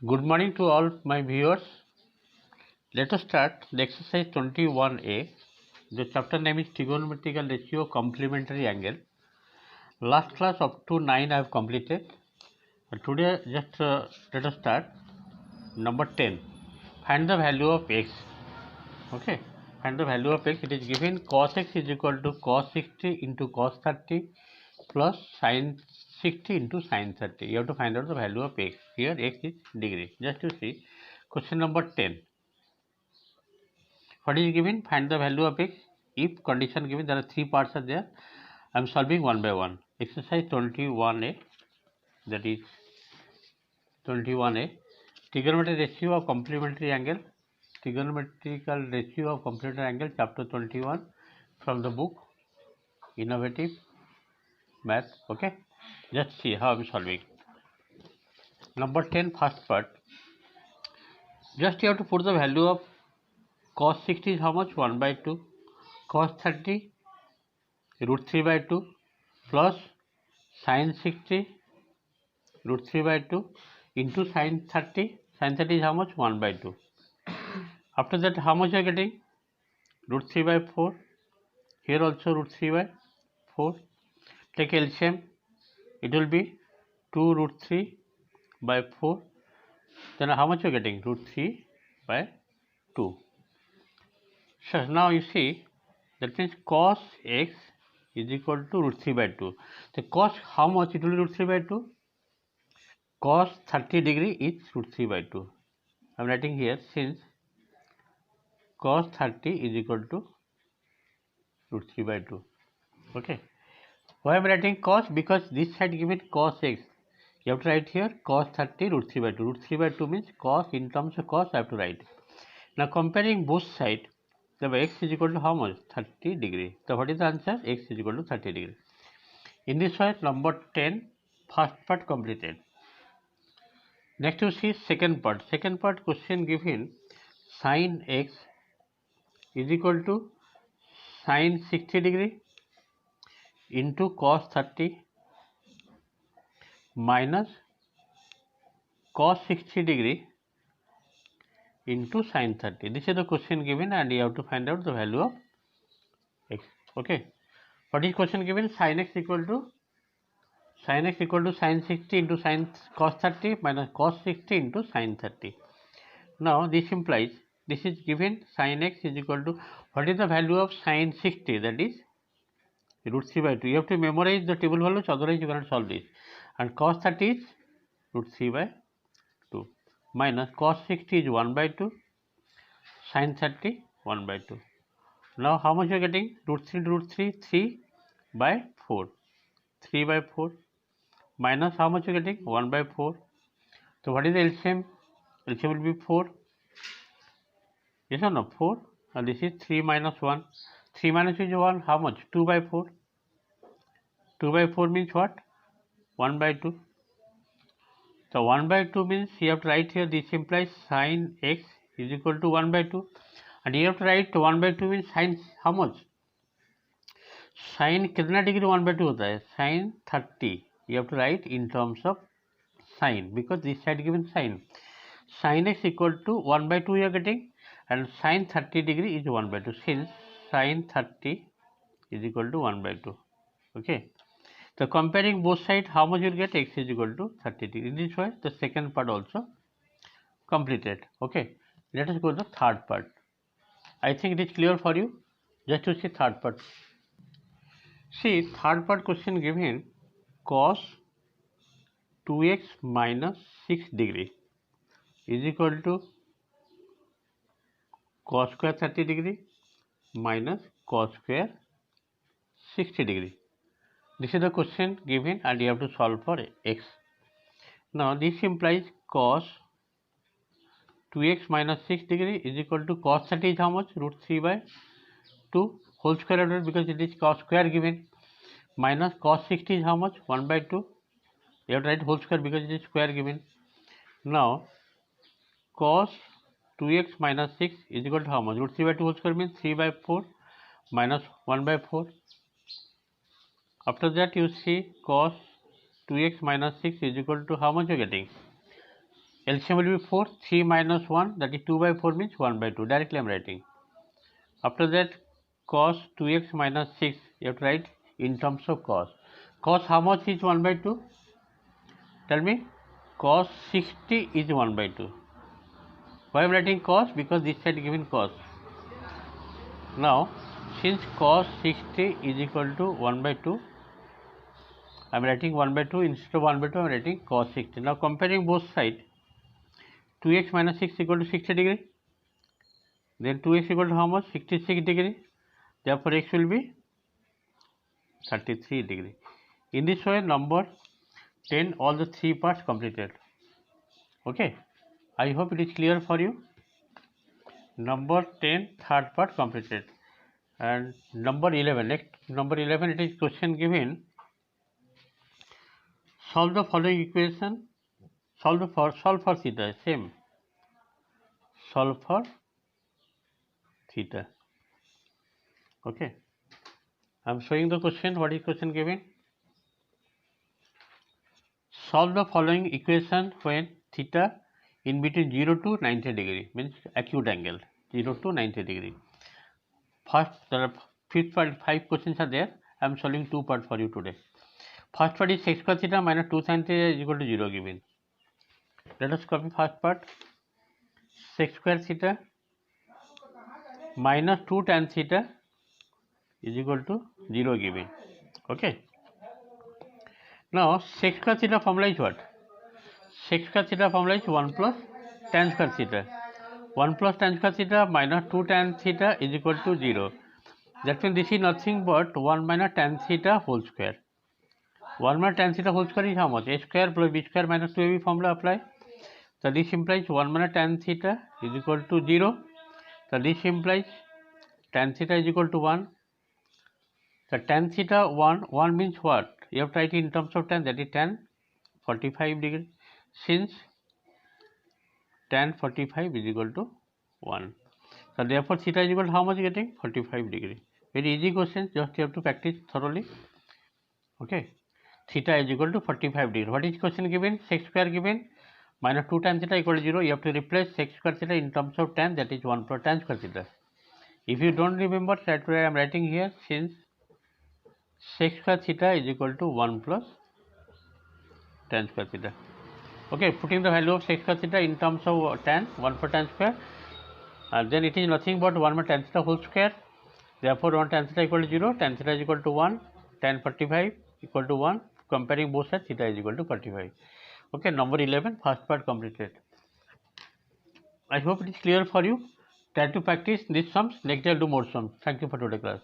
Good morning to all my viewers. Let us start the exercise 21A. The chapter name is trigonometrical ratio complementary angle. Last class up to 9 I have completed. Today just let us start number 10. Find the value of x. Okay. Find the value of x. It is given cos x is equal to cos 60 into cos 30 plus sin 60 into sin 30. You have to find out the value of x. Here x is degree. Just to see question number 10. What is given? Find the value of x. If condition given, there are three parts are there. I am solving one by one. Exercise 21A, that is 21A. Trigonometric ratio of complementary angle. Trigonometrical ratio of complementary angle, chapter 21 from the book Innovative Math. Okay, just see how I am solving. Number 10, first part. Just you have to put the value of cos 60 is how much? 1 by 2. Cos 30 root 3 by 2 plus sin 60 root 3 by 2 into sin 30. Sin 30 is how much? 1 by 2. After that, how much you are getting? Root 3 by 4. Here also root 3 by 4. Take LCM. It will be 2 root 3 by 4. Then how much you are getting? Root 3 by 2. So now you see, that means cos x is equal to root 3 by 2. The cos how much? It will be root 3 by 2. Cos 30 degree is root 3 by 2. I am writing here, since cos 30 is equal to root 3 by 2. Okay. Why I am writing cos? Because this side given cos x. You have to write here cos 30 root 3 by 2. Root 3 by 2 means cos, in terms of cos I have to write. Now comparing both sides, the x is equal to how much? 30 degree. So what is the answer? X is equal to 30 degree. In this way, number 10, first part completed. Next you see second part. Second part question given sin x is equal to sin 60 degree into cos 30 minus cos 60 degree into sin 30. This is the question given and you have to find out the value of x. Okay. What is question given? Sin x equal to sin 60 into sin cos 30 minus cos 60 into sin 30. Now this implies, this is given sin x is equal to, what is the value of sin 60? That is root 3 by 2. You have to memorize the table values, otherwise you cannot solve this. And cos 30 is root 3 by 2 minus cos 60 is 1 by 2, sin 30 1 by 2. Now how much you are getting? Root 3 into root 3, 3 by 4. 3 by 4 minus how much you are getting? 1 by 4. So what is the LCM? LCM will be 4. Yes or no? 4. And this is 3 minus 1. 3 minus is 1. How much? 2 by 4. 2 by 4 means what? 1 by 2. So 1 by 2 means you have to write here, this implies sin x is equal to 1 by 2. And you have to write 1 by 2 means sin how much? Sin कितना degree 1 by 2 होता है? Sin 30. You have to write in terms of sin, because this side given sin. Sin x equal to 1 by 2 you are getting, and sin 30 degree is 1 by 2. Since sin 30 is equal to 1 by 2. Okay. So comparing both sides, how much you will get? X is equal to 30 degree. In this way, the second part also completed. Okay. Let us go to the third part. I think it is clear for you. Just to see third part. See, third part question given cos 2x minus 6 degree is equal to cos square 30 degree minus cos square 60 degree. This is the question given and you have to solve for x. Now this implies cos 2x minus 6 degree is equal to cos 30 is how much? Root 3 by 2 whole square order, because it is cos square given, minus cos 60 is how much? 1 by 2. You have to write whole square because it is square given. Now cos 2x minus 6 is equal to how much? Root 3 by 2 whole square means 3 by 4 minus 1 by 4. After that you see cos 2x minus 6 is equal to how much you are getting? LCM will be 4, 3 minus 1, that is 2 by 4 means 1 by 2. Directly I am writing. After that, cos 2x minus 6, you have to write in terms of cos. Cos how much is 1 by 2? Tell me. Cos 60 is 1 by 2. Why I am writing cos? Because this side given cos. Now, since cos 60 is equal to 1 by 2, I am writing 1 by 2, instead of 1 by 2 I am writing cos 60. Now comparing both sides, 2x minus 6 equal to 60 degree. Then 2x equal to how much? 66 degree. Therefore x will be 33 degree. In this way, number 10, all the 3 parts completed. Okay. I hope it is clear for you. Number 10, third part completed. And number 11, next number 11, it is question given. Solve the following equation. Solve for theta, same. Solve for theta. Okay. I am showing the question. What is question given? Solve the following equation when theta in between 0 to 90 degree, means acute angle 0 to 90 degree. First, there are 5 questions are there. I am solving 2 parts for you today. First part is sec square theta minus 2 sin theta is equal to 0 given. Let us copy first part. Sec square theta minus 2 tan theta is equal to 0 given. Okay. Now, sec square theta formula is what? Sec square theta formula is 1 plus tan square theta. 1 plus tan square theta minus 2 tan theta is equal to 0. That means this is nothing but 1 minus tan theta whole square. 1 minus tan theta whole square is how much? A square plus b square minus 2ab formula apply. So this implies 1 minus tan theta is equal to 0. So this implies tan theta is equal to 1. So tan theta 1 means what? You have to write in terms of tan, that is tan 45 degree. Since tan 45 is equal to 1. So therefore theta is equal to how much getting? 45 degree. Very easy question, just you have to practice thoroughly. Okay. Theta is equal to 45 degree. What is question given? Sec square given minus 2 tan theta equal to 0. You have to replace sec square theta in terms of tan, that is 1 plus tan square theta. If you don't remember, that's why I am writing here, since sec square theta is equal to 1 plus tan square theta. Okay, putting the value of sec square theta in terms of tan, 1 for tan square, then it is nothing but 1 by tan theta whole square. Therefore 1 tan theta equal to 0, tan theta is equal to 1, tan 45 equal to 1. Comparing both sides, theta is equal to 45. Okay, number 11, first part completed. I hope it is clear for you. Try to practice these sums. Next day I'll do more sums. Thank you for today's class.